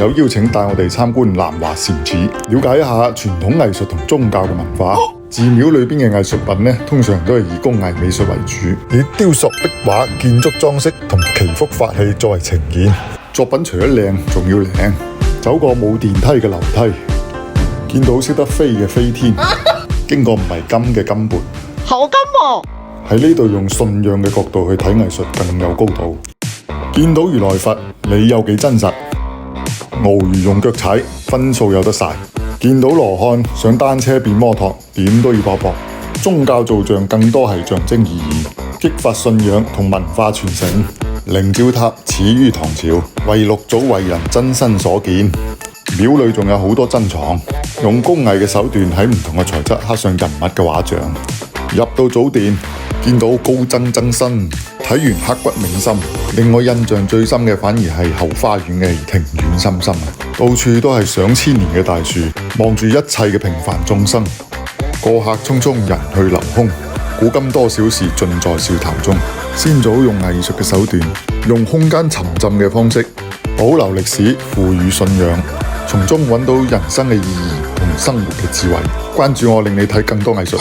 友邀請帶我哋參觀南華禪寺，了解一下傳統藝術同宗教嘅文化。寺廟裏邊嘅藝術品呢，通常都係以工藝美術為主，以雕塑、壁畫、建築裝飾同祈福法器作為呈現。作品除咗靚，仲要靚。走過冇電梯嘅樓梯，見到識得飛嘅飛天，經過唔係金嘅金缽，好金喎！喺呢度用信仰嘅角度去睇藝術更有高度。見到如來佛，你有幾真實？鰻魚用腳踩，分數有得晒。見到羅漢上單車變摩托，點都要搏搏。宗教造像更多係象徵意義，激發信仰同文化傳承。靈照塔始於唐朝，為六祖慧能真身所見。廟裏仲有好多珍藏，用工藝嘅手段喺唔同嘅材質刻上人物嘅畫像。入到祖殿，見到高僧身，睇完刻骨銘心。令我印象最深嘅反而係後花園嘅庭院深深，到處都係上千年嘅大樹，望住一切嘅平凡眾生。過客匆匆，人去樓空，古今多少事盡在笑談中。先祖用藝術嘅手段，用空間沉浸嘅方式，保留歷史，賦予信仰，從中揾到人生嘅意義同生活嘅智慧。關注我，令你睇更多藝術。